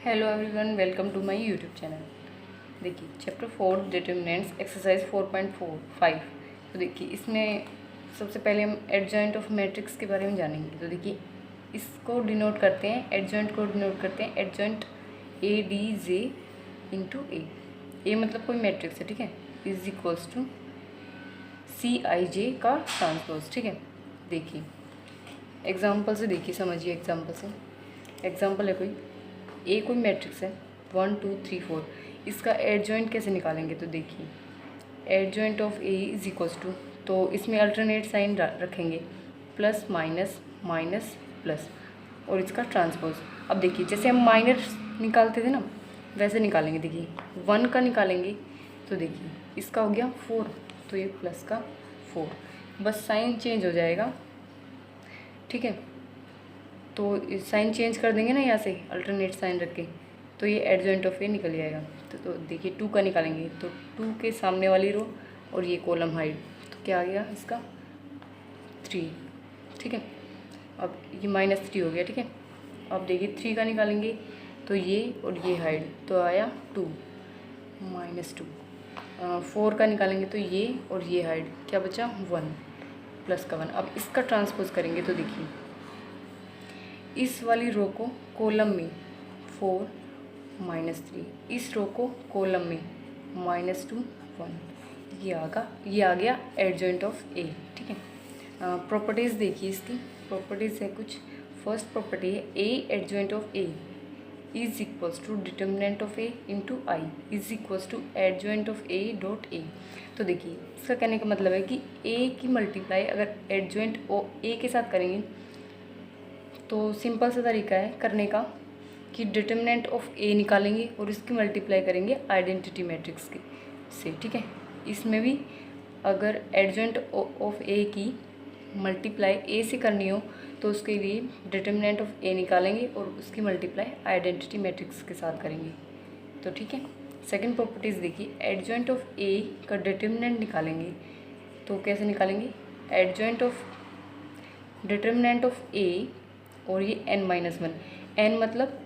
Hello everyone, welcome to my YouTube channel. देखिए chapter 4 determinants exercise 4.45। तो देखिए इसमें सबसे पहले हम एडजॉइंट ऑफ मैट्रिक्स के बारे में जानेंगे। तो देखिए इसको डिनोट करते हैं, एडजॉइंट को डिनोट करते हैं adjoint A D J into A मतलब कोई मैट्रिक्स है, ठीक है, is equals to C I J का ट्रांसपोज, ठीक है। देखिए एग्जाम्पल से देखिए, समझिए एग्जाम्पल से। एग्जाम्पल है कोई मैट्रिक्स है 1 2 3 4। इसका एडजॉइंट कैसे निकालेंगे? तो देखिए adjoint of A is equals to, तो इसमें अल्टरनेट साइन रखेंगे, प्लस माइनस माइनस प्लस और इसका ट्रांसपोज। अब देखिए जैसे हम माइनर निकालते थे ना, वैसे निकालेंगे। देखिए 1 का निकालेंगे तो देखिए इसका हो गया 4, तो ये प्लस का 4, बस साइन चेंज हो जाएगा, ठीक है। तो साइन चेंज कर देंगे ना यहाँ से, अल्टरनेट साइन रख के, तो ये एडजॉइंट ऑफ ए निकल जाएगा। तो देखिए 2 का निकालेंगे तो 2 के सामने वाली रो और ये कॉलम हाइट, तो क्या आ गया इसका 3, ठीक है। अब ये -3 हो गया, ठीक है। अब देखिए 3 का निकालेंगे तो ये और ये हाइट, तो आया 2 -2। 4 का निकालेंगे तो ये और ये हाइट, क्या बचा 1 प्लस का 1। अब इसका ट्रांसपोज करेंगे तो देखिए इस वाली रो को कॉलम में 4 -3, इस रो को कॉलम में -2 1, ये आ गया एडजॉइंट ऑफ ए, ठीक है। प्रॉपर्टीज़ देखिए इसकी, प्रॉपर्टीज़ है कुछ। फर्स्ट प्रॉपर्टी है A adjoint of A is equals to determinant of A into I is equals to adjoint of A dot A. तो देखिए इसका कहने का मतलब है कि ए की मल्टीप्लाई अगर एडजॉइंट ए के साथ करेंगे तो सिंपल सा तरीका है करने का कि डिटर्मिनेंट ऑफ ए निकालेंगे और इसकी मल्टीप्लाई करेंगे आइडेंटिटी मैट्रिक्स के से, ठीक है। इसमें भी अगर एडजॉइंट ऑफ ए की मल्टीप्लाई ए से करनी हो तो उसके लिए डिटर्मिनेंट ऑफ ए निकालेंगे और उसकी मल्टीप्लाई आइडेंटिटी मैट्रिक्स के साथ करेंगे, तो ठीक है। सेकंड प्रॉपर्टीज़ देखिए, एडजॉइंट ऑफ ए का डिटर्मिनेंट निकालेंगे तो कैसे निकालेंगे? Adjoint of determinant of A और ये n-1, n मतलब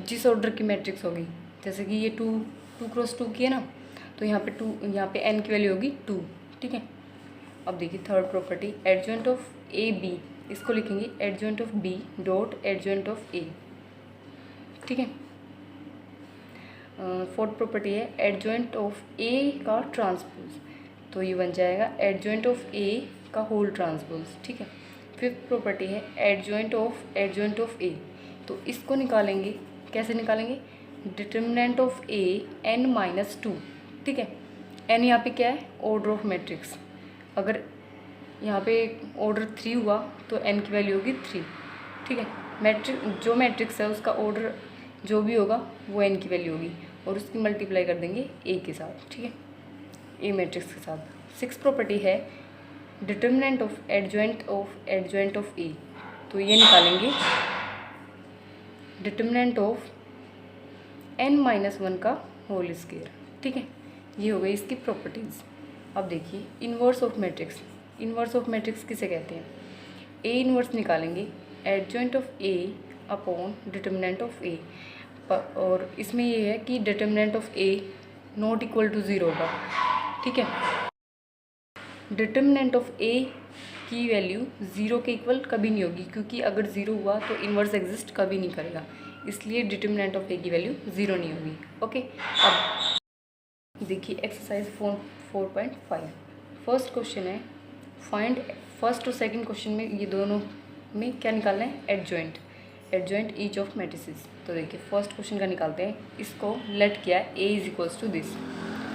जिस ऑर्डर की मैट्रिक्स होगी, जैसे कि ये 2 क्रॉस 2 की है ना, तो यहाँ पे n की वैल्यू होगी 2, ठीक है। अब देखिए third property adjoint of A B, इसको लिखेंगे adjoint of B dot adjoint of A, ठीक है। फोर्थ प्रॉपर्टी है एडजॉइंट ऑफ ए का ट्रांसपोज, तो ये बन जाएगा एडजॉइंट ऑफ ए का होल ट्रांसपोज, ठीक है। फिफ्थ प्रॉपर्टी है एडजॉइंट ऑफ ए, तो इसको निकालेंगे, कैसे निकालेंगे? डिटर्मिनेंट ऑफ ए n-2, ठीक है। n यहाँ पे क्या है? Order of matrix. अगर यहाँ पे ऑर्डर 3 हुआ तो n की वैल्यू होगी 3, ठीक है। जो मैट्रिक्स है उसका ऑर्डर जो भी होगा वो n की वैल्यू होगी और उसकी मल्टीप्लाई कर देंगे a के साथ, ठीक है, ए मैट्रिक्स के साथ। सिक्स प्रॉपर्टी है डिटर्मिनेंट ऑफ एडजॉइंट ऑफ ए, तो ये निकालेंगे डिटर्मिनेंट ऑफ n-1 का होल स्क्वायर, ठीक है। ये हो गई इसकी प्रॉपर्टीज़। अब देखिए inverse of matrix, inverse of matrix किसे कहते हैं? ए इन्वर्स निकालेंगे adjoint of A upon determinant of A, और इसमें ये है कि determinant of A not equal to 0 होगा, ठीक है। डिटर्मिनेंट ऑफ ए की वैल्यू 0 के इक्वल कभी नहीं होगी, क्योंकि अगर 0 हुआ तो इन्वर्स एग्जिस्ट कभी नहीं करेगा, इसलिए डिटर्मिनेंट ऑफ ए की वैल्यू 0 नहीं होगी, ओके। अब देखिए एक्सरसाइज 4.5। फर्स्ट क्वेश्चन है फाइंड, फर्स्ट और सेकंड क्वेश्चन में ये दोनों में क्या निकालना है? Adjoint each of matrices. तो देखिए फर्स्ट क्वेश्चन का निकालते हैं, इसको लेट किया है ए इज इक्वल्स टू दिस।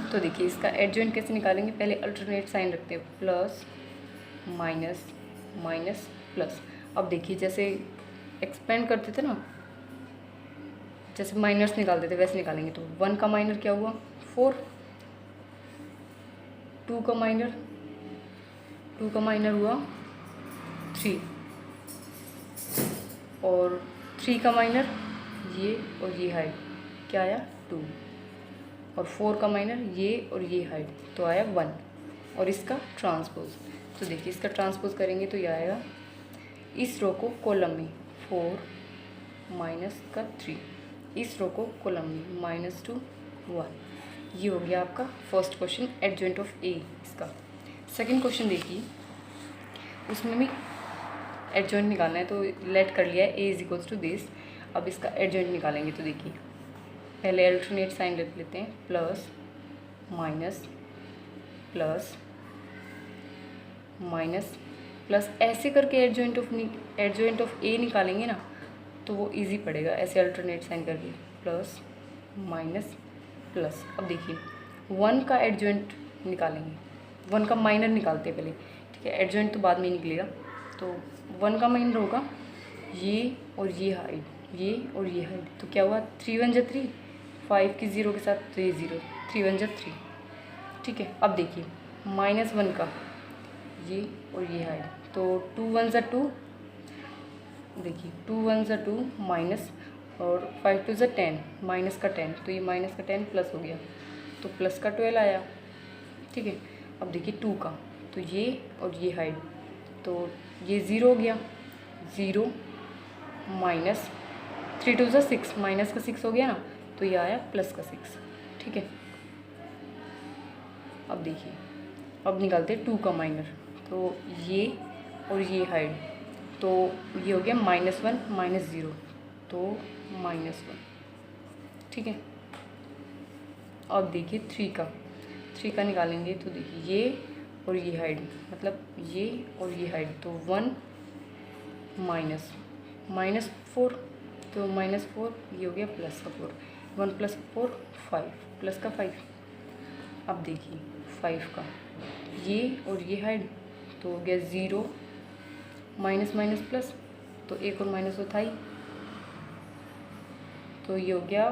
तो देखिए इसका एडजॉइंट कैसे निकालेंगे? पहले अल्टरनेट साइन रखते हैं, प्लस माइनस माइनस प्लस। अब देखिए जैसे एक्सपेंड करते थे ना, जैसे माइनर्स निकालते थे वैसे निकालेंगे। तो 1 का माइनर क्या हुआ? 4, 2 का माइनर हुआ 3, और 3 का माइनर ये और ये हाइट, क्या आया 2, और 4 का माइनर ये और ये हाइट, तो आया 1, और इसका ट्रांसपोज। तो देखिए इसका ट्रांसपोज करेंगे तो ये आएगा इस रो को कॉलम में 4 - का 3, इस रो को कॉलम में -2 1। ये हो गया आपका फर्स्ट क्वेश्चन एडजॉइंट ऑफ ए इसका। सेकंड क्वेश्चन देखिए, उसमें भी एडजॉइंट निकालना है, तो लेट कर लिया है ए इज इक्वल्स टू दिस। अब इसका एडजॉइंट निकालेंगे, तो देखिए पहले अल्टरनेट साइन रख लेते हैं, plus minus plus minus plus, ऐसे करके एडजॉइंट ऑफ ए निकालेंगे ना तो वो इजी पड़ेगा, ऐसे अल्टरनेट साइन करके प्लस माइनस प्लस। अब देखिए 1 का एडजॉइंट निकालेंगे, 1 का माइनर निकालते हैं पहले, ठीक है, एडजॉइंट तो बाद में निकलेगा। तो 1 का माइनर होगा ये और ये हाइट, ये और ये हाइट, तो क्या हुआ 3 1 जा 3, 5 की 0 के साथ, तो ये 0, 3 1 जा 3, ठीक है। अब देखिए -1 का ये और ये हाइट, तो 2 1 जा 2, देखिए 2 1 जा 2 माइनस और 5 2 जा 10, माइनस का 10, तो ये माइनस का 10 प्लस हो गया, तो प्लस का 12 आया, ठीक है। अब देखिए 2 का, तो ये और ये हाइट, तो ये 0 हो गया, 0 माइनस 3 2 जा 6, माइनस का 6 हो गया ना, तो ये आया प्लस का 6, ठीक है। अब देखिए अब निकालते हैं 2 का माइनर, तो ये और ये हाइट, तो ये हो गया -1 -0, तो -1, ठीक है। अब देखिए 3 का निकालेंगे, तो देखिए ये और ये हाइट, मतलब ये और ये हाइट, तो 1 -4, तो -4, ये हो गया प्लस का 4, 1 + 4 5, प्लस का 5। अब देखिए 5 का ये और ये हाइट, तो हो गया 0 माइनस माइनस प्लस, तो एक और माइनस तो था ही, तो ये हो गया,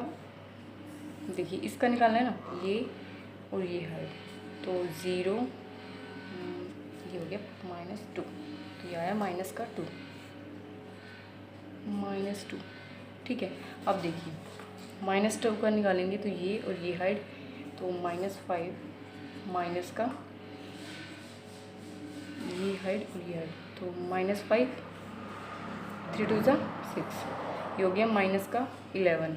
देखिए इसका निकालना है ना, ये और ये हाइट, तो 0, ये हो गया -2, तो ये आया -2, ठीक है। अब देखिए -2 का निकालेंगे, तो ये और ये हाइट, तो -5 माइनस का ये हाइट और ये हाइट, तो -5 3 2 जा 6, ये हो गया -11,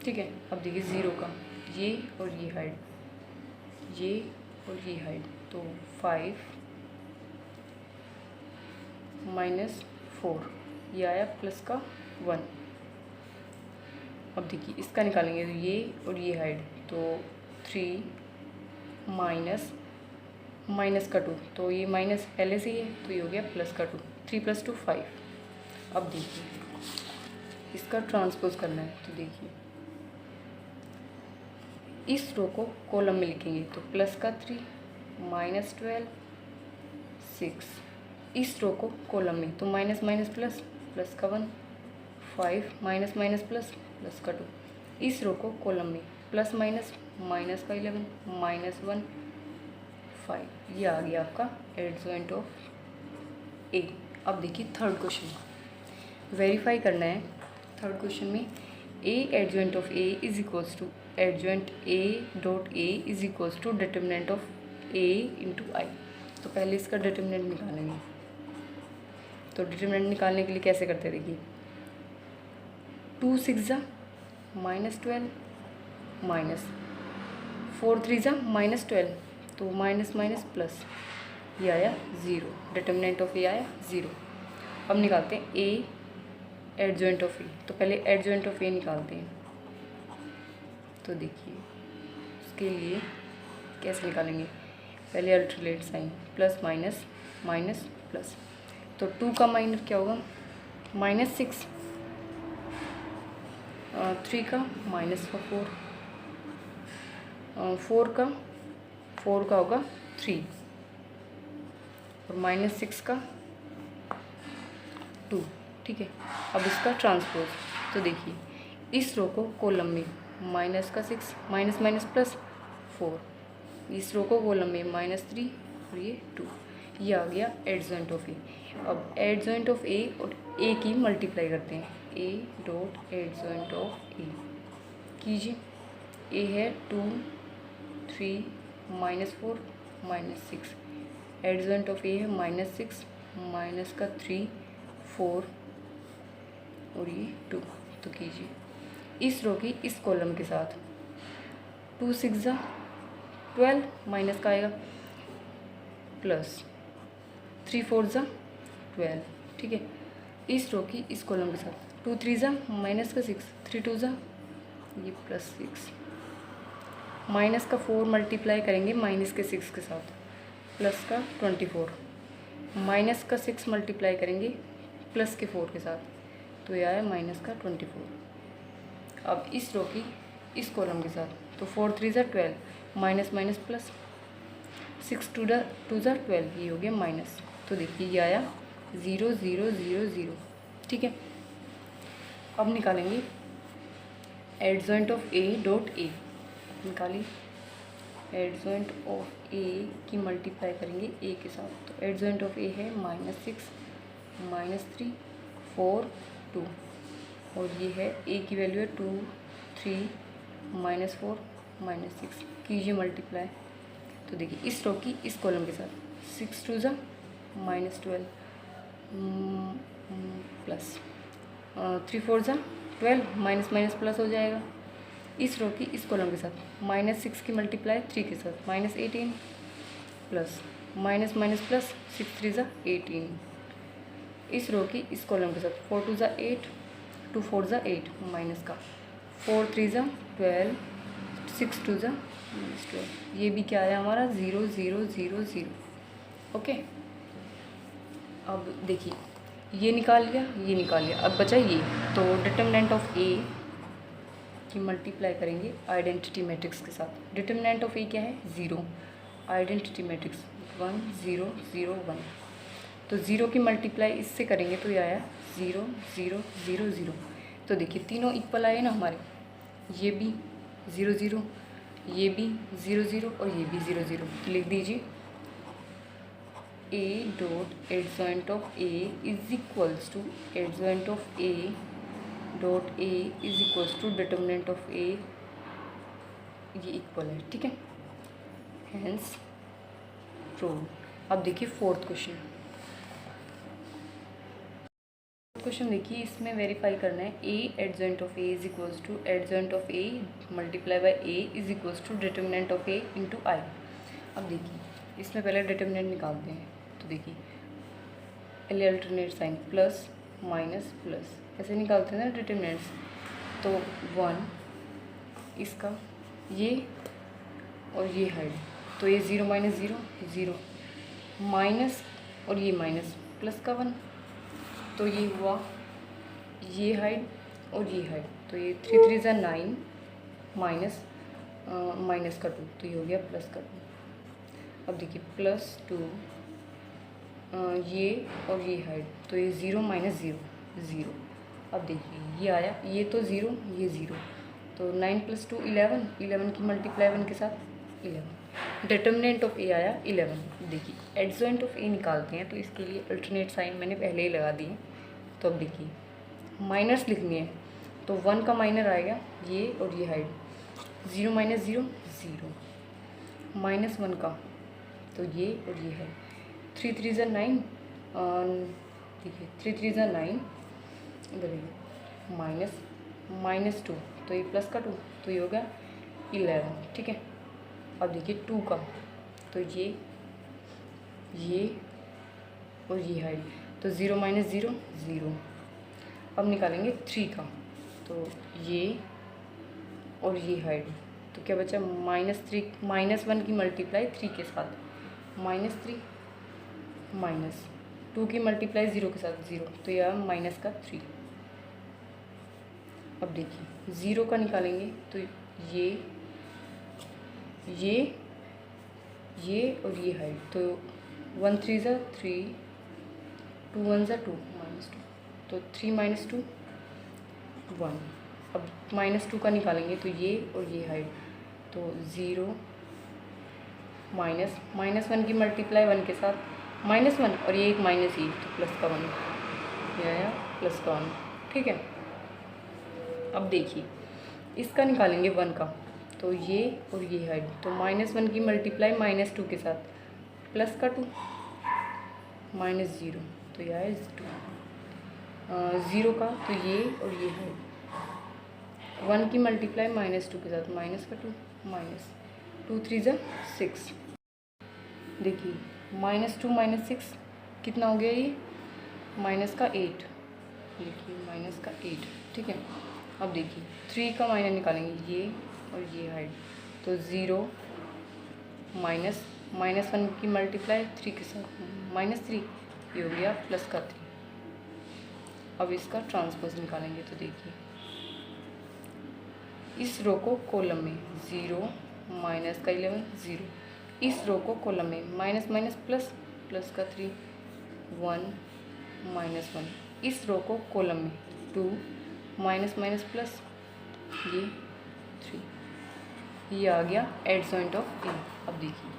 ठीक है। अब देखिए 0 का ये और ये हाइट, ये और ये हाइट, तो 5 -4, ये आया प्लस का 1। अब देखिए इसका निकालेंगे, तो ये और ये हाइट, तो 3 माइनस का 2, तो ये माइनस पहले से ही है, तो ये हो गया प्लस का 2, 3 + 2 5। अब देखिए इसका ट्रांसपोज करना है, तो देखिए इस रो को कॉलम में लिखेंगे, तो प्लस का 3 -12 6, इस रो को कॉलम में, तो माइनस माइनस प्लस, प्लस का 1 5 माइनस माइनस प्लस, प्लस का 2, इस रो को कॉलम में, प्लस माइनस माइनस का 11 -1 5, ये आ गया आपका एडजॉइंट ऑफ ए। अब देखिए थर्ड क्वेश्चन वेरीफाई करना है। थर्ड क्वेश्चन में A adjoint of A is equals to adjoint A dot A is equals to determinant of A into I. तो पहले इसका डिटर्मिनेंट निकालेंगे। तो डिटर्मिनेंट निकालने के लिए कैसे करते हैं, देखिए 2 6 जा -12 माइनस 4 3 जा -12, तो माइनस माइनस प्लस, ये आया 0, डिटर्मिनेंट ऑफ ए आया 0। अब निकालते हैं ए एडजॉइंट ऑफ ए। तो पहले एडजॉइंट ऑफ ए निकालते हैं। तो देखिए उसके लिए कैसे निकालेंगे, पहले alternate sign, plus minus minus plus. तो 2 का माइनस क्या होगा -6, 3 का माइनस का 4 का होगा 3 और -6 का 2, ठीक है। अब इसका ट्रांसपोज, तो देखिए इस रो को कॉलम में माइनस का 6 माइनस माइनस प्लस 4, इस रो को कॉलम में -3 और ये 2, ये आ गया एडजॉइंट ऑफ ए। अब एडजॉइंट ऑफ ए और ए की मल्टीप्लाई करते हैं, ए डॉट एडजॉइंट ऑफ ए कीजिए। ए है 2 3 -4 -6, एडजॉइंट ऑफ ए है -6 माइनस का 3 4 और ये 2, तो कीजिए कीजिए इस रो की इस कॉलम के साथ 2 6 12 माइनस का आएगा प्लस 3 4 12, ठीक है। इस रो की इस कॉलम के साथ 2 3 माइनस का 6 3 2 ये प्लस 6 माइनस का 4 मल्टीप्लाई करेंगे माइनस के 6 के साथ प्लस का 24 माइनस का 6 मल्टीप्लाई करेंगे प्लस के 4 के साथ तो यह आया माइनस का 24। अब इस रो की इस कॉलम के साथ तो 4 3 12 माइनस माइनस प्लस 6 2 12 ये हो गया माइनस। तो देखिए ये आया 0 0 0 0, ठीक है। अब निकालेंगे एडजॉइंट ऑफ ए डॉट ए, निकाली एडजॉइंट ऑफ ए की मल्टीप्लाई करेंगे ए के साथ तो एडजॉइंट ऑफ ए है -6 -3 4 2 और ये है ए की वैल्यू है 2 3 -4 -6 कीजिए मल्टीप्लाई। तो देखिए इस रो की इस कॉलम के साथ 6 2 -12 प्लस 3 4 12 माइनस माइनस प्लस हो जाएगा। इस रो की इस कॉलम के साथ -6 की मल्टीप्लाई 3 के साथ -18 प्लस माइनस माइनस प्लस 6 3 18। इस रो की इस कॉलम के साथ 4 2 8 2 4 8 माइनस का 4 3 12 6 2 -12 ये भी क्या आया हमारा 0 0 0 0, ओके। अब देखिए ये निकाल लिया ये निकाल लिया, अब बचा ये तो डिटर्मिनेंट ऑफ ए की मल्टीप्लाई करेंगे आइडेंटिटी मैट्रिक्स के साथ। डिटर्मिनेंट ऑफ ए क्या है 0, आइडेंटिटी मैट्रिक्स 1 0 0 1 तो 0 की मल्टीप्लाई इससे करेंगे तो ये आया 0 0 0 0। तो देखिए तीनों इक्वल आए ना हमारे, ये भी 0 0 ये भी 0 0 और ये भी 0 0। तो लिख दीजिए A dot adjoint of A is equals to adjoint of A dot A is equals to determinant of A, ये इक्वल है, ठीक है। Hence prove. अब देखिए फोर्थ क्वेश्चन देखिए इसमें वेरीफाई करना है A adjoint of A is equals to adjoint of A multiply by A is equals to determinant of A into I. अब देखिए इसमें पहले डिटर्मिनेंट निकालते हैं तो देखिए पहले alternate sign plus minus plus ऐसे निकालते हैं ना डिटर्मिनेंट्स। तो 1 इसका ये और ये हाइड तो ये 0 -0 0 माइनस और ये माइनस प्लस का 1 तो ये हुआ ये हाइड और ये हाइड तो ये 3 3 9 माइनस माइनस का 2 तो ये हो गया प्लस का 2। अब देखिए +2 ये और ये हाइड तो ये 0 -0 0। अब देखिए ये आया ये तो 0 ये 0 तो 9 + 2 11 11 की मल्टीप्लाई 1 के साथ 11। डिटर्मिनेंट ऑफ ए आया 11। देखिए एडजॉइंट ऑफ ए निकालते हैं तो इसके लिए अल्टरनेट साइन मैंने पहले ही लगा दिए। तो अब देखिए माइनस लिखनी है तो 1 का माइनर आएगा ये और ये हाइड 0 -0 0 -1 का तो ये और ये है 3 3 9 देखिए 3 3 9 इधर देखिए माइनस -2 तो ये प्लस का 2 तो ये हो गया 11, ठीक है। अब देखिए 2 का तो ये और ये हाइड तो 0 -0 0। अब निकालेंगे 3 का तो ये और ये हाइड तो क्या बचा -3 -1 की मल्टीप्लाई 3 के साथ -3 -2 की मल्टीप्लाई 0 के साथ 0 तो यह माइनस का 3। अब देखिए 0 का निकालेंगे तो ये और ये हाइड तो 1 3 3 2 1 2 -2 तो 3 -2 1। अब -2 का निकालेंगे तो ये और ये हाइड तो 0 -1 की मल्टीप्लाई 1 के साथ -1 और ये एक माइनस ही तो प्लस का 1 ये आया प्लस का 1, ठीक है। अब देखिए इसका निकालेंगे 1 का तो ये और ये हाइड तो -1 की मल्टीप्लाई -2 के साथ प्लस का 2 -0 तो यह है 2। 0 का तो ये और ये हाइड 1 की मल्टीप्लाई -2 के साथ, माइनस का 2, माइनस 2 3 ज़ा 6। देखिए -2 -6 कितना हो गया ये, माइनस का 8। देखिए माइनस का 8, ठीक है। अब देखिए 3 का माइनस निकालेंगे, ये और ये हाइड, तो 0 माइनस -1 की मल्टीप्लाई 3 के साथ, -3, ये हो गया प्लस का 3। अब इसका ट्रांसपोज निकालेंगे, तो देखिए इस रो को कॉलम में 0 माइनस का 11 0, इस रो को कॉलम में माइनस माइनस प्लस, प्लस का 3 1 -1, इस रो को कॉलम में 2 माइनस माइनस प्लस, ये 3, ये आ गया एडजॉइंट ऑफ ए। अब देखिए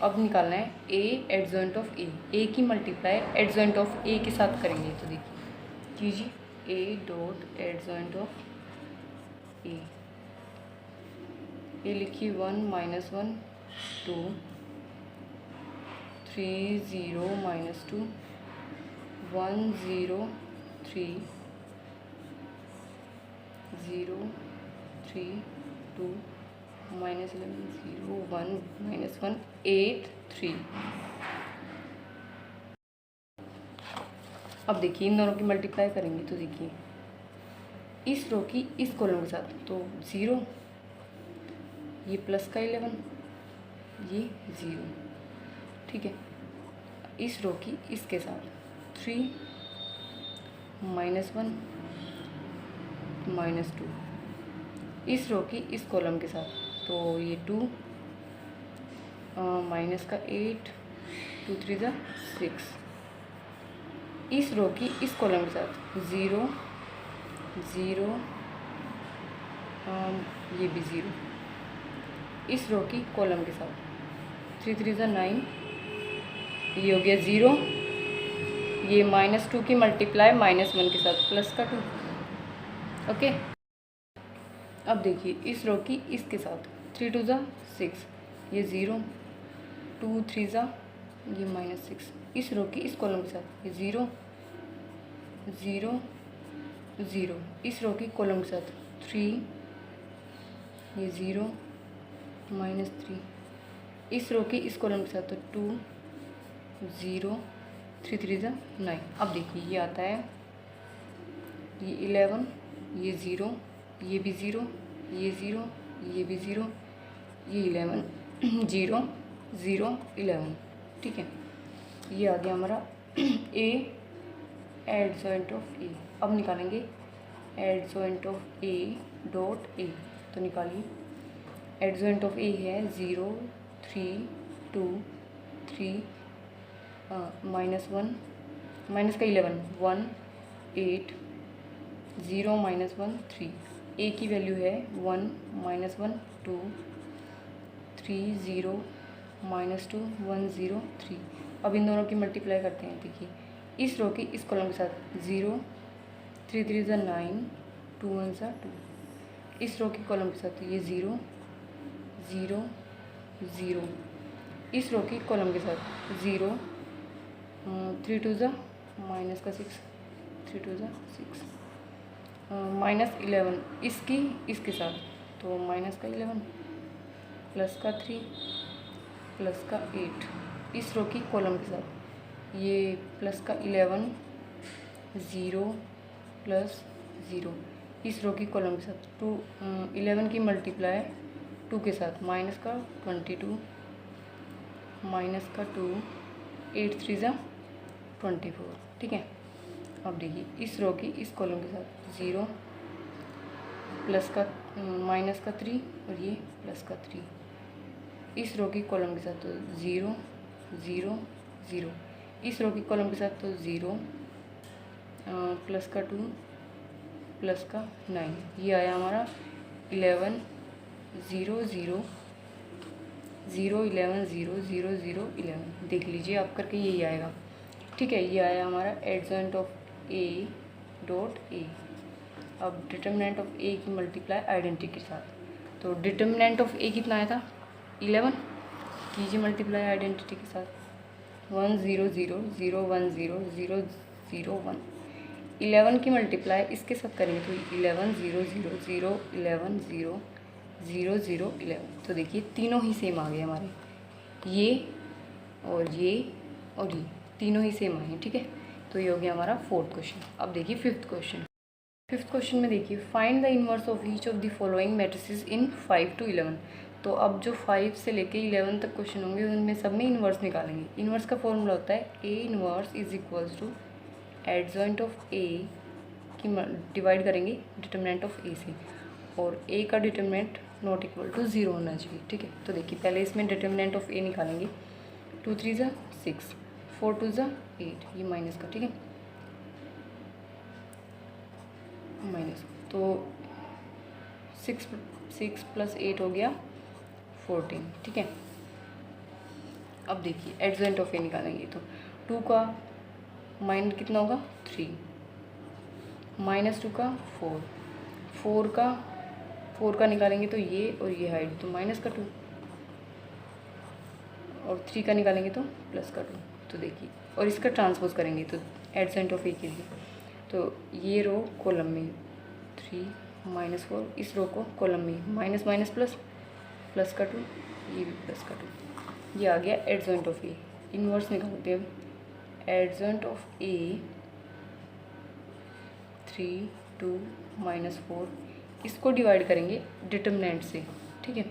अब निकालना है ए एडजॉइंट ऑफ ए की मल्टीप्लाई एडजॉइंट ऑफ ए के साथ करेंगे, तो देखिए कीजिए ए डॉट एडजॉइंट ऑफ ए लिखिए 1 -1 2 3 0 -2 1 0 3 0 3 2 -11 0 1 -1 8 3। अब देखिए इन दोनों की मल्टीप्लाई करेंगे, तो देखिए इस रो की इस कॉलम के साथ, तो 0, ये प्लस का 11, ये 0, ठीक है। इस रो की इसके साथ 3 -1 -2, इस रो की इस कॉलम के साथ, तो ये 2 माइनस का 8 2 3 ज़ा 6, इस रो की इस कॉलम के साथ 0 0, ये भी 0, इस रो की कॉलम के साथ 3 3 ज़ा 9, ये हो गया 0, ये -2 की मल्टीप्लाई -1 के साथ प्लस का 2, ओके। अब देखिए इस रो की इसके साथ 3 2 ज़ा 6, ये 0 2 3 ज़ा ये -6, इस रो की इस कॉलम के साथ ये 0 0 0, इस रो की कॉलम के साथ 3, ये 0 -3, इस रो की इस कॉलम के साथ तो 2 0 3 3 ज़ा 9। अब देखिए ये आता है ये 11, ये 0, ये भी 0, ये 0, ये भी 0, ये 11 0 0 11, ठीक है। ये आ गया हमारा ए एडजॉइंट ऑफ ए। अब निकालेंगे adjoint of A dot A, तो निकालिए एडजॉइंट ऑफ ए है 0 3 2 3 -1 माइनस का 11 1 8 0 -1 3, ए की वैल्यू है 1 -1 2 3 0 -2 1 0 3। अब इन दोनों की मल्टीप्लाई करते हैं, देखिए इस रो की इस कॉलम के साथ 0 3 3 ज़ा 9 2 1 ज़ा 2, इस रो की कॉलम के साथ ये 0 0 0, इस रो की कॉलम के साथ 0 3 2 ज़ा माइनस का 6 3 2 ज़ा 6, -11 इसकी इसके साथ, तो माइनस का 11 प्लस का 3 प्लस का 8, इस रो की कॉलम के साथ ये प्लस का 11 0 प्लस 0, इस रो की कॉलम के साथ 2 11 की मल्टीप्लाई 2 के साथ माइनस का 22 माइनस का 2 8 3 ज़ा 24, ठीक है। अब देखिए इस रो की इस कॉलम के साथ 0 प्लस का माइनस का 3 और ये प्लस का 3, इस रो की कॉलम के साथ तो 0 0 0, इस रो की कॉलम के साथ तो 0 प्लस का 2 प्लस का 9, ये आया हमारा 11 0 0 0 11 0 0 0 11। देख लीजिए आप करके यही आएगा, ठीक है। ये आया हमारा एडजॉइंट ऑफ ए डॉट ए। अब डिटर्मिनेंट ऑफ ए की मल्टीप्लाई आइडेंटिटी के साथ, तो डिटर्मिनेंट ऑफ ए कितना आया था 11, कीजिए मल्टीप्लाई आइडेंटिटी के साथ 1 0 0 0 1 0 0 0 1, 11 की मल्टीप्लाई इसके साथ करेंगे तो 11 0 0 0 11 0 0 0 11। तो देखिए तीनों ही सेम आ गए हमारे, ये और ये तीनों ही सेम आए हैं, ठीक है। तो ये हो गया हमारा फोर्थ क्वेश्चन। अब देखिए फिफ्थ क्वेश्चन में देखिए find the inverse of each of the following matrices in 5 to 11। तो अब जो 5 से लेके 11 तक क्वेश्चन होंगे उनमें सब में इन्वर्स निकालेंगे। इन्वर्स का फॉर्मूला होता है A inverse is equals to adjoint of A की डिवाइड करेंगे डिटर्मिनेंट ऑफ ए से, और ए का डिटर्मिनेंट नॉट इक्वल टू 0 होना चाहिए, ठीक है। तो देखिए पहले इसमें डिटर्मिनेंट ऑफ ए निकालेंगे, 2 3 ज़ा 6, 4 2 ज़ा 8, ये माइनस का, ठीक है, माइनस। तो 6 + 8 हो गया 14, ठीक है। अब देखिए एडजॉइंट ऑफ ए निकालेंगे तो 2 का माइन कितना होगा 3, -2 का 4, 4 का निकालेंगे तो ये और ये हाइट, तो माइनस का 2, और 3 का निकालेंगे तो प्लस का 2। तो देखिए और इसका ट्रांसपोज करेंगे तो एडजॉइंट ऑफ ए के लिए, तो ये रो कॉलम में 3 -4, इस रो को कॉलम में माइनस माइनस प्लस, प्लस का 2, ये भी प्लस का 2, ये आ गया एडजॉइंट ऑफ ए। इन्वर्स निकालते हैं अब, एडजॉइंट ऑफ ए 3 2 -4, इसको डिवाइड करेंगे डिटर्मिनेंट से, ठीक है,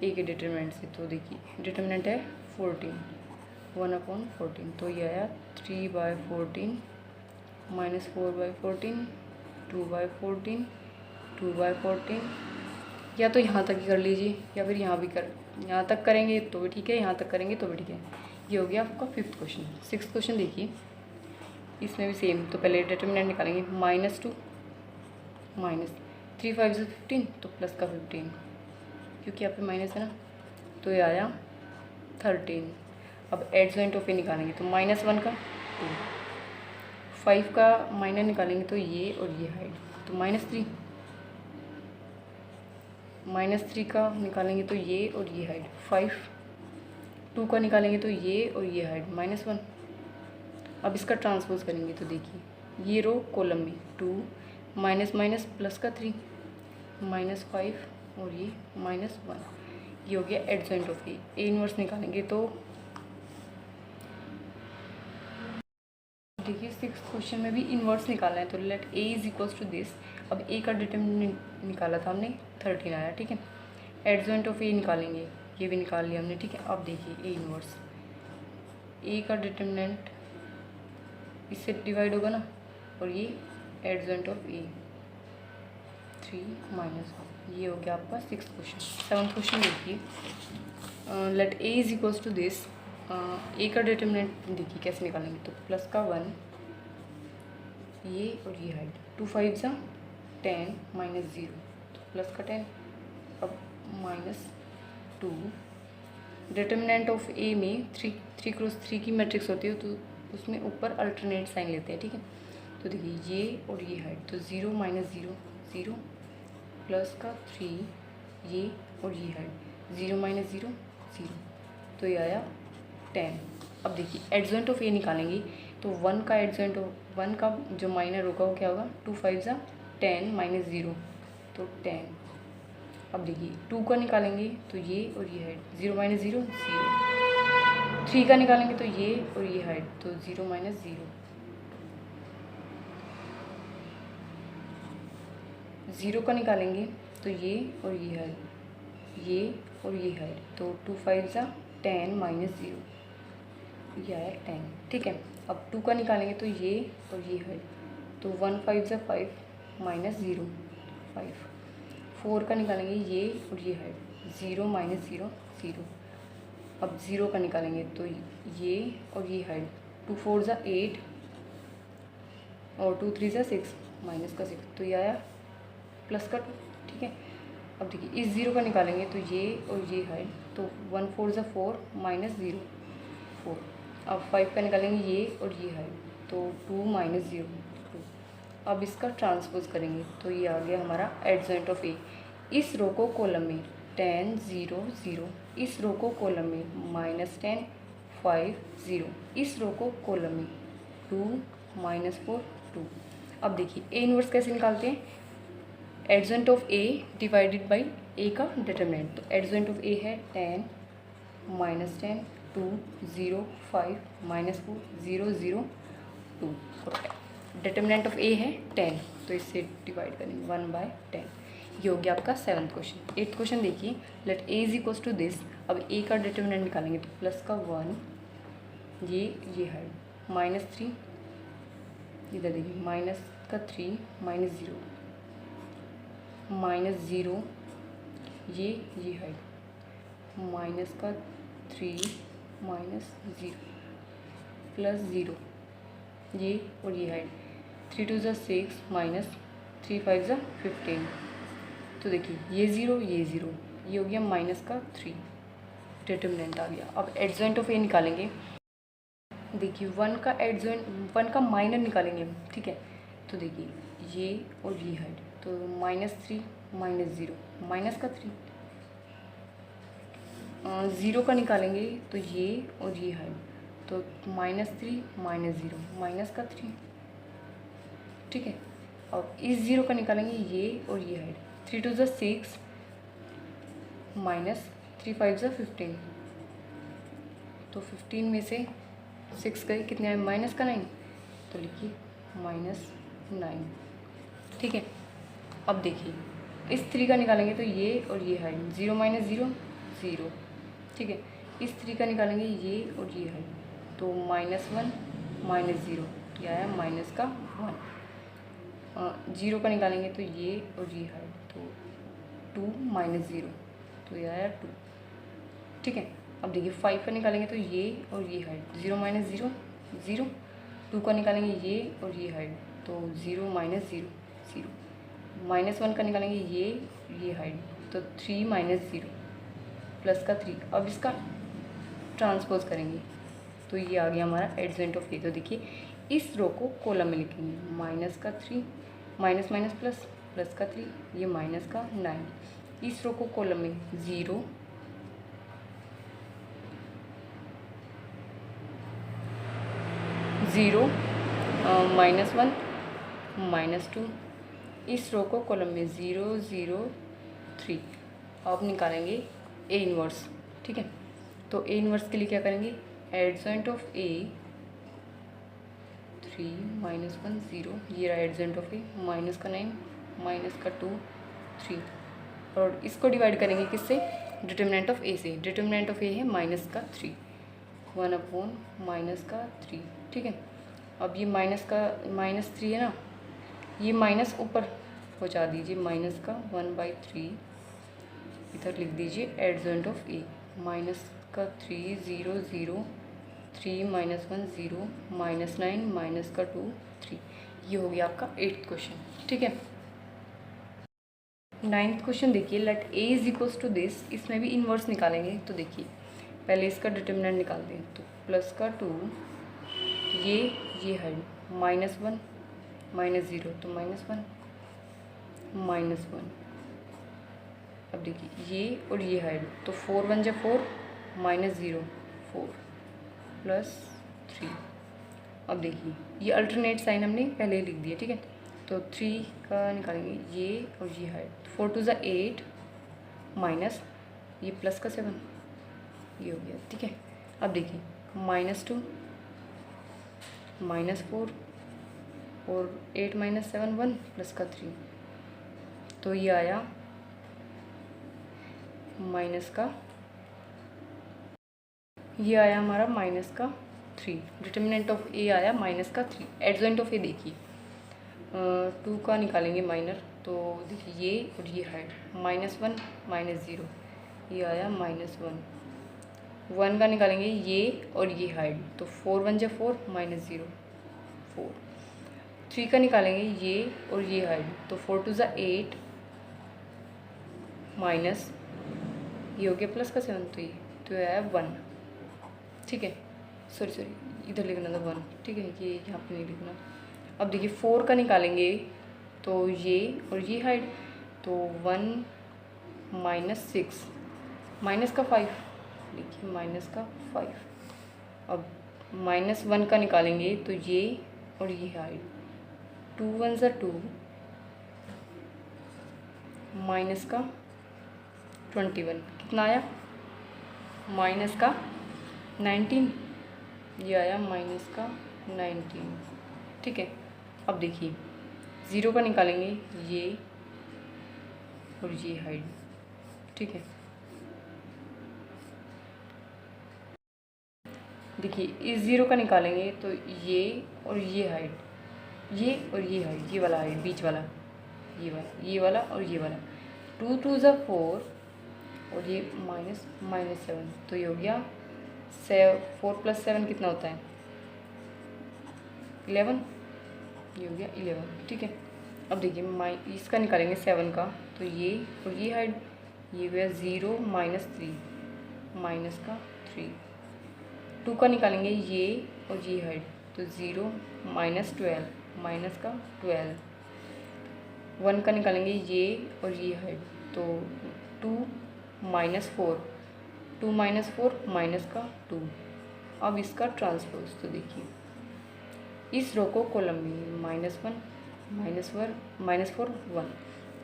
ए के डिटर्मिनेंट से। तो देखिए डिटर्मिनेंट है 14, 1/14, तो ये आया 3/14 -4/14 2/14 2/14, या तो यहाँ तक ही कर लीजिए या फिर यहाँ तक करेंगे तो भी ठीक है, यहाँ तक करेंगे तो भी ठीक है। ये हो गया आपका फिफ्थ क्वेश्चन। सिक्स्थ क्वेश्चन देखिए, इसमें भी सेम। तो पहले डिटर्मिनेंट निकालेंगे, -2 -3 5 से 15, तो प्लस का 15, क्योंकि यहाँ पे माइनस है ना, तो ये आया 13। अब एडजॉइंट ऑफ ए निकालेंगे तो -1 का 2, 5 का माइनर निकालेंगे तो ये और ये हाइट, तो -3 का निकालेंगे तो ये और ये हाइट 5, 2 का निकालेंगे तो ये और ये हाइट -1। अब इसका ट्रांसपोज करेंगे तो देखिए ये रो कॉलम में 2 माइनस माइनस प्लस का 3 -5 और ये -1, ये हो गया एडजॉइंट ऑफ ए। इनवर्स निकालेंगे तो देखिए सिक्स्थ क्वेश्चन में भी इन्वर्स निकालना है, तो let A is equals to this. अब ए का डिटर्मिनेंट निकाला था हमने, 13 आया, ठीक है। एडजॉइंट ऑफ ए निकालेंगे, ये भी निकाल लिया हमने, ठीक है। अब देखिए ए इन्वर्स, ए का डिटर्मिनेंट इससे डिवाइड होगा ना, और ये एडजॉइंट ऑफ ए 3 -1, ये हो गया आपका सिक्स्थ क्वेश्चन। सेवन्थ क्वेश्चन देखिए, let A is equals to this. A का डिटर्मिनेंट देखिए कैसे निकालेंगे, तो प्लस का 1, ये और ये हाइट, 2 5 ज़ा 10 -0, तो प्लस का 10, अब -2। डिटर्मिनेंट ऑफ ए में 3 क्रॉस 3 की मैट्रिक्स होती है, तो उसमें ऊपर अल्टरनेट साइन लेते हैं, ठीक है। तो देखिए ये और ये हाइट, तो 0 -0 0, प्लस का 3, ये और ये हाइट, 0 -0 0, तो ये आया 10। अब देखिए एडजॉइंट ऑफ ए निकालेंगे, तो 1 का एडजॉइंट ऑफ 1 का जो माइनर होगा वो क्या होगा, 2 5 ज़ा 10 -0, तो 10। अब देखिए 2 का निकालेंगे तो ये और ये हाइट, 0 -0 0, 3 का निकालेंगे तो ये और ये हाइट, तो 0 -0, 0 का निकालेंगे तो ये और ये हाइट, ये और ये हाइट, तो 2 5 ज़ा 10 -0, ये आया 10, ठीक है। अब 2 का निकालेंगे तो ये और ये हाइट, तो 1 5 ज़ा 5 -0 5, 4 का निकालेंगे ये और ये हाइट, 0 -0 0। अब 0 का निकालेंगे तो ये और ये हाइट, 2 4 ज़ा 8 और 2 3 ज़ा 6, माइनस का 6, तो ये आया प्लस का 2, ठीक है। अब देखिए इस 0 का निकालेंगे तो ये और ये हाइट, तो 1 4 ज़ा 4 -0 4। अब 5 का निकालेंगे ये और ये हाइट, तो 2 -0 2। अब इसका ट्रांसपोज करेंगे तो ये आ गया हमारा एडजॉइंट ऑफ ए। इस रो को कॉलम में 10 0 0, इस रो को कॉलम में -10 5 0, इस रो को कॉलम में 2 -4 2। अब देखिए ए इनवर्स कैसे निकालते हैं, adjoint of A divided by A का डिटरमिनेंट। तो एडजेंट ऑफ ए है 10 -10 2 0 5 -4 0 0 2 और डिटरमिनेंट ऑफ ए है 10, तो इससे डिवाइड करेंगे 1/10। ये हो गया आपका 7th क्वेश्चन। 8th क्वेश्चन देखिए, let A is equals to this. अब ए का डिटरमिनेंट निकालेंगे तो प्लस का 1, ये है -3, इधर देखिए माइनस का 3 -0 -0, ये है माइनस का 3 -0 प्लस 0, ये और ये है 3 2 ज़ा 6 -3 5 ज़ा 15। तो देखिए ये 0 ये 0, ये हो गया -3, डिटरमिनेंट आ गया। अब एडजॉइंट ऑफ ए निकालेंगे। देखिए 1 का एडजॉइंट, 1 का माइनर निकालेंगे, ठीक है। तो देखिए ये और ये है, तो -3 -0 माइनस का 3, 0 का निकालेंगे तो ये और ये है, तो -3 -0 माइनस का 3, ठीक है। अब इस 0 का निकालेंगे, ये और ये है 3 2 ज़ा 6 -3 5 ज़ा 15। तो 15 में से 6 गए, कितने आए, माइनस का 9, तो लिखिए -9, ठीक है। अब देखिए इस 3 का निकालेंगे तो ये और ये है 0 -0 0, ठीक है। इस 3 का निकालेंगे, ये और ये है, तो -1 -0, ये आया माइनस का 1। 0 का निकालेंगे तो ये और ये है, तो 2 -0, तो ये आया 2, ठीक है। अब देखिए 5 का निकालेंगे तो ये और ये है 0 -0 0, 2 का निकालेंगे ये और ये है, तो 0 -0 0, -1 का निकालेंगे ये है, तो 3 -0 प्लस का 3। अब इसका ट्रांसपोज करेंगे तो ये आ गया हमारा एडजेंट ऑफ ए। तो देखिए इस रो को कॉलम में लिखेंगे, माइनस का 3 माइनस माइनस प्लस, प्लस का 3, ये माइनस का 9। इस रो को कॉलम में 0 0 -1 -2, इस रो को कॉलम में 0 0 3। अब निकालेंगे ए इनवर्स, ठीक है। तो ए इनवर्स के लिए क्या करेंगे, एडजेंट ऑफ ए 3 -1 0, ये रहा एडजेंट ऑफ ए, माइनस का 9 माइनस का 2 3, और इसको डिवाइड करेंगे किससे, डिटरमिनेंट ऑफ ए से। डिटरमिनेंट ऑफ ए है माइनस का 3, 1/- माइनस का 3, ठीक है। अब ये -3 है ना, ये माइनस ऊपर पहुँचा दीजिए, माइनस का 1/3 इधर लिख दीजिए एडजेंट ऑफ ए, माइनस का 3 0 0 3 -1 0 -9 माइनस का 2 3। ये हो गया आपका 8th क्वेश्चन, ठीक है। 9th क्वेश्चन देखिए, let A is equals to this. इसमें भी इन्वर्स निकालेंगे। तो देखिए पहले इसका डिटरमिनेंट निकालते हैं, तो प्लस का 2, ये है -1 -0, तो -1 -1। अब देखिए ये और ये है, तो 4 1 जा 4 -0 4 प्लस 3। अब देखिए ये अल्टरनेट साइन हमने पहले ही लिख दिया, ठीक है। तो 3 का निकालेंगे, ये और ये है, 4 2 ज़ा 8 माइनस ये प्लस का 7, ये हो गया, ठीक है। अब देखिए -2 -4 और 8 -7 1 प्लस का 3, तो ये आया माइनस का, ये आया हमारा -3। डिटरमिनेंट ऑफ ए आया -3। एडजेंट ऑफ ए देखिए 2 का निकालेंगे माइनर, तो देखिए ये और ये है -1 -0, ये आया -1। 1 का निकालेंगे, ये और ये हाइड, तो 4 1 जा 4 -0 4। 3 का निकालेंगे, ये और ये हाइड, तो 4 2 ज़ा 8 माइनस ये हो गया प्लस का 7, तो ये आया 1, ठीक है। सॉरी इधर लिखना था 1, ठीक है, ये यहाँ पे नहीं लिखना। अब देखिए 4 का निकालेंगे, तो ये और ये हाइड, तो 1 -6 माइनस का 5, देखिए -5। अब -1 का निकालेंगे, तो ये और ये हाइड, 2 1 ज़ा 2 माइनस का 21 कितना आया, माइनस का 19, ये आया माइनस का 19। ठीक है, अब देखिए 0 का निकालेंगे ये और ये हाइड। ठीक है, देखिए इस 0 का निकालेंगे तो ये और ये हाइड, ये और ये हाइड, ये वाला हाइड बीच वाला, ये वाला और ये वाला। 2 2 ज़ा 4 और ये -7, तो ये हो गया 4 + 7 कितना होता है 11, ये हो गया 11। ठीक है, अब देखिए इसका निकालेंगे 7 का, तो ये और ये हाइड, ये हो गया 0 -3 माइनस का 3। 2 का निकालेंगे ये और ये हाइड, तो 0 -12 माइनस का 12। 1 का निकालेंगे ये और ये हाइड, तो 2 -4, 2 -4 माइनस का 2। अब इसका ट्रांसपोज, तो देखिए इस रो को कॉलम में -1 -4 1,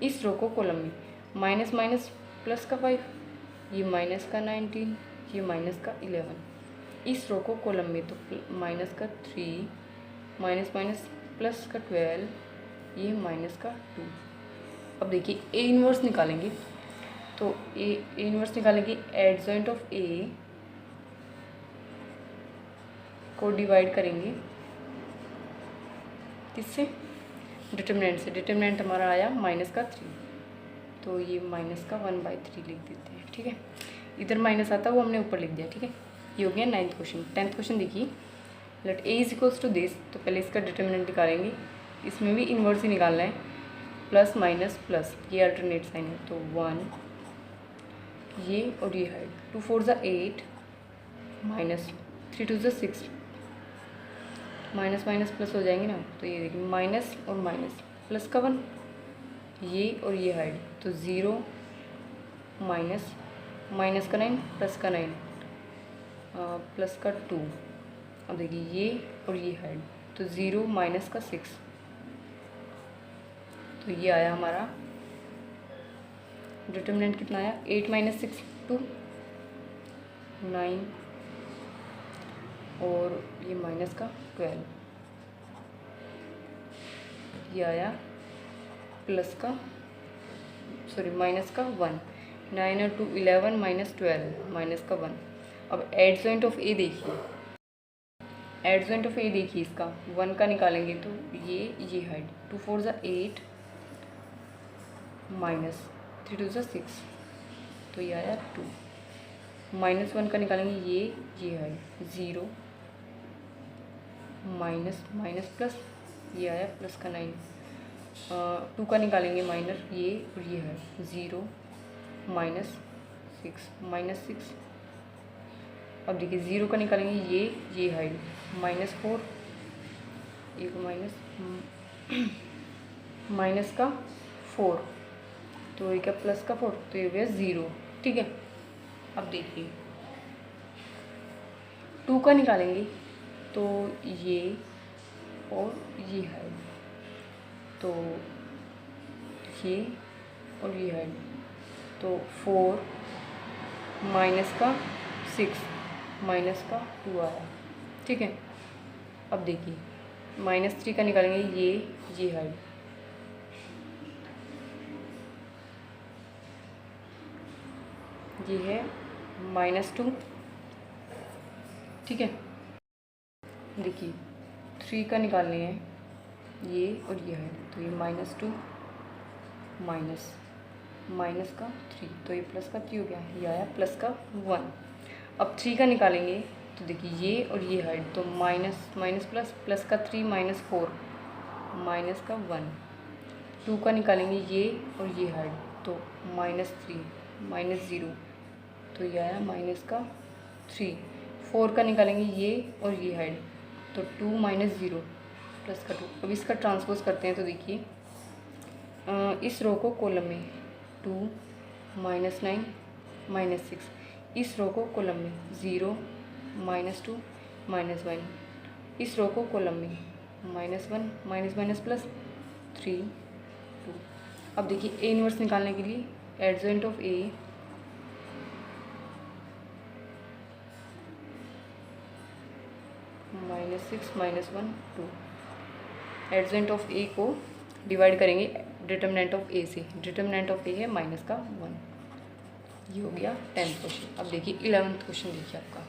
इस रो को कॉलम में माइनस माइनस प्लस का 5, ये माइनस का 19, ये माइनस का 11। इस रो को कॉलम में तो माइनस का 3, माइनस माइनस प्लस का 12, ये माइनस का 2। अब देखिए ए इन्वर्स निकालेंगे, तो ए इन्वर्स निकालेंगे, एडजॉइंट ऑफ ए को डिवाइड करेंगे किससे, डिटर्मिनेंट से। डिटर्मिनेंट हमारा आया माइनस का 3, तो ये माइनस का 1/3 लिख देते हैं। ठीक है, इधर माइनस आता वो हमने ऊपर लिख दिया। ठीक है, ये हो गया 9th क्वेश्चन। 10th क्वेश्चन देखिए, let A is equals to this, तो पहले इसका डिटर्मिनेंट निकालेंगे, इसमें भी इन्वर्स ही निकालना है, प्लस माइनस प्लस, ये अल्टरनेट साइन है, तो 1, ये और ये हाइड, 2 4 ज़ा 8 माइनस 3 2 ज़ा 6, माइनस माइनस प्लस हो जाएंगे ना, तो ये देखिए माइनस और माइनस प्लस का 1, ये और ये हाइड, तो 0 माइनस का 9 प्लस का 9 प्लस का 2। अब देखिए ये और ये हाइड, तो 0 माइनस का 6, तो ये आया हमारा डिटर्मिनेंट कितना आया, 8 - 6 2 9, और ये माइनस का 12, ये आया प्लस का माइनस का 1। 9 और 2 11 माइनस 12 माइनस का 1। अब एडजॉइंट ऑफ ए देखिए, एडजॉइंट ऑफ ए देखिए, इसका 1 का निकालेंगे तो ये हाइड, 2 4 ज़ा 8 माइनस 3 2 ज़ा 6, तो ये आया 2। -1 का निकालेंगे ये हाइड, 0 माइनस माइनस प्लस, ये आया प्लस का 9। 2 का निकालेंगे माइनस, ये और ये है 0 -6 अब देखिए 0 का निकालेंगे ये हाइड, -4, एक माइनस का 4, तो ये क्या प्लस का 4, तो ये हो गया 0। ठीक है, अब देखिए 2 का निकालेंगे तो ये और ये हाइड, तो ये और ये हाइड, तो 4 माइनस का 6 माइनस का 2 आया। ठीक है, अब देखिए -3 का निकालेंगे ये हाइड, ये है -2। ठीक है, देखिए 3 का निकालने हैं ये और ये है, तो ये -2 माइनस का 3, तो ये प्लस का 3 हो गया, ये आया प्लस का 1। अब 3 का निकालेंगे तो देखिए ये और ये हाइड, तो माइनस प्लस का 3 -4 माइनस का 1। 2 का निकालेंगे ये और ये हाइड, तो -3 -0, तो ये आया माइनस का 3। 4 का निकालेंगे ये और ये हाइड, तो 2 -0 प्लस का 2। अब इसका ट्रांसपोज करते हैं, तो देखिए इस रो को कॉलम में 2 -9 -6, इस रो को कॉलम में 0 -2 -1, इस रो को कॉलम में -1 माइनस प्लस 3 2। अब देखिए ए इनवर्स निकालने के लिए एडजेंट ऑफ ए -6 -1 2। एडजेंट ऑफ ए को डिवाइड करेंगे डिटर्मिनेंट ऑफ ए से। डिटर्मिनेंट ऑफ ए है -1। ये हो गया 10th क्वेश्चन। अब देखिए 11th क्वेश्चन देखिए आपका।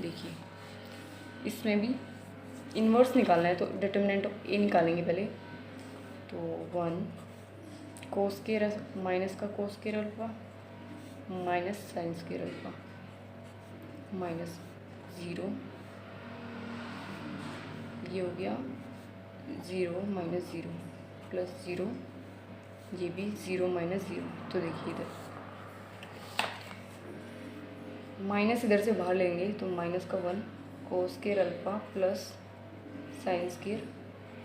देखिए इसमें भी इन्वर्स निकालना है तो डिटर्मिनेंट ऑफ ए निकालेंगे पहले। तो 1 कोस स्क्वायर माइनस का cos square alpha minus sine square alpha minus 0। ये हो गया 0 -0 प्लस 0। ये भी 0 -0। तो देखिए इधर माइनस इधर से बाहर लेंगे तो माइनस का 1 cos square alpha plus sine square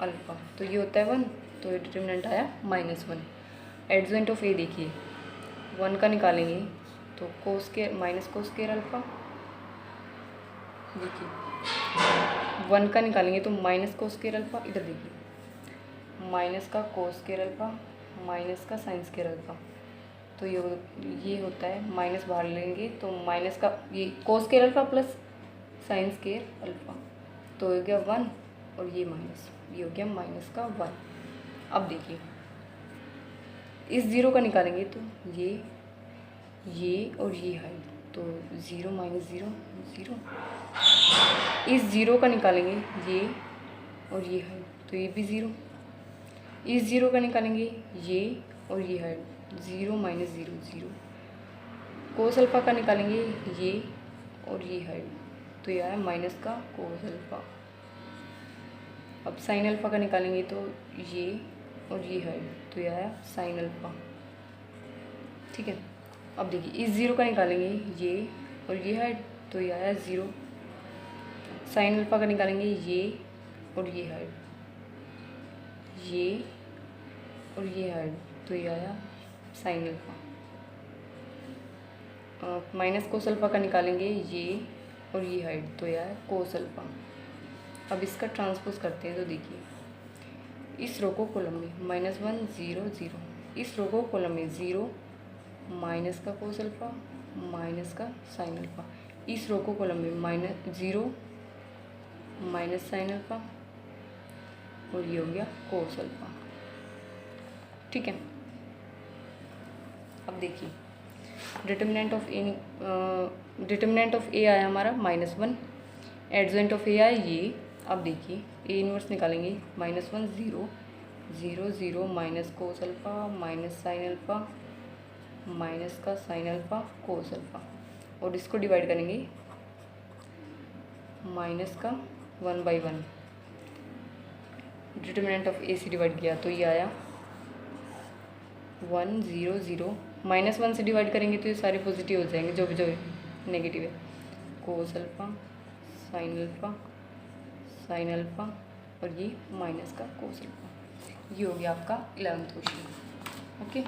alpha. तो ये होता है 1। तो ये डिटर्मिनेंट आया -1। एडजेंट ऑफ ए देखिए 1 का निकालेंगे तो cos square minus cos square alpha. देखिए 1 का निकालेंगे तो माइनस कोस स्क्वायर अल्फा। इधर देखिए माइनस का कोस स्क्वायर अल्फा माइनस का साइन स्क्वायर अल्फा। तो ये होता है माइनस बाहर लेंगे तो माइनस का ये cos square alpha plus sine square alpha. तो हो गया 1 और ये माइनस, ये हो गया माइनस का 1। अब देखिए इस 0 का निकालेंगे तो ये और ये हाइट। तो 0 -0 0। इस 0 का निकालेंगे ये और ये हाइट। तो ये भी 0। इस 0 का निकालेंगे ये और ये हाइट। 0 -0 0। कोस अल्फा का निकालेंगे ये और ये हाइट। तो यह है माइनस का कोस अल्फा। अब साइन अल्फा का निकालेंगे तो ये और ये हाइट। तो यह है साइन अल्फा। ठीक है। अब देखिए इस 0 का निकालेंगे ये और ये हाइट। तो यह है 0। साइन अल्फा का निकालेंगे ये और ये हाइट। ये और ये हाइट। तो ये आया sine alpha. Minus cos alpha का निकालेंगे ये और ये हाइट। तो यह है कोस अल्फा। अब इसका ट्रांसपोज करते हैं तो देखिए इस रो को कॉलम में -1 0 0। इस रो को कॉलम में 0 माइनस का कोस अल्फा माइनस का साइन अल्फा। इस रो को कॉलम में -0 माइनस साइन अल्फा और ये हो गया कोस अल्फा। ठीक है। अब देखिए डिटर्मिनेंट ऑफ ए आया हमारा -1। एडजेंट ऑफ ए आया ये। अब देखिए ए इनवर्स निकालेंगे -1 0 0 0 minus cos alpha minus sine alpha minus का साइन अल्फा कोस अल्फा। और इसको डिवाइड करेंगे माइनस का 1/1। डिटर्मिनेंट ऑफ ए से डिवाइड किया तो ये आया 1 0 0। -1 से डिवाइड करेंगे तो ये सारे पॉजिटिव हो जाएंगे, जो भी नेगेटिव है। कोस अल्फा साइन अल्फा और ये माइनस का कोस अल्फा। ये हो गया आपका 11th क्वेश्चन। ओके।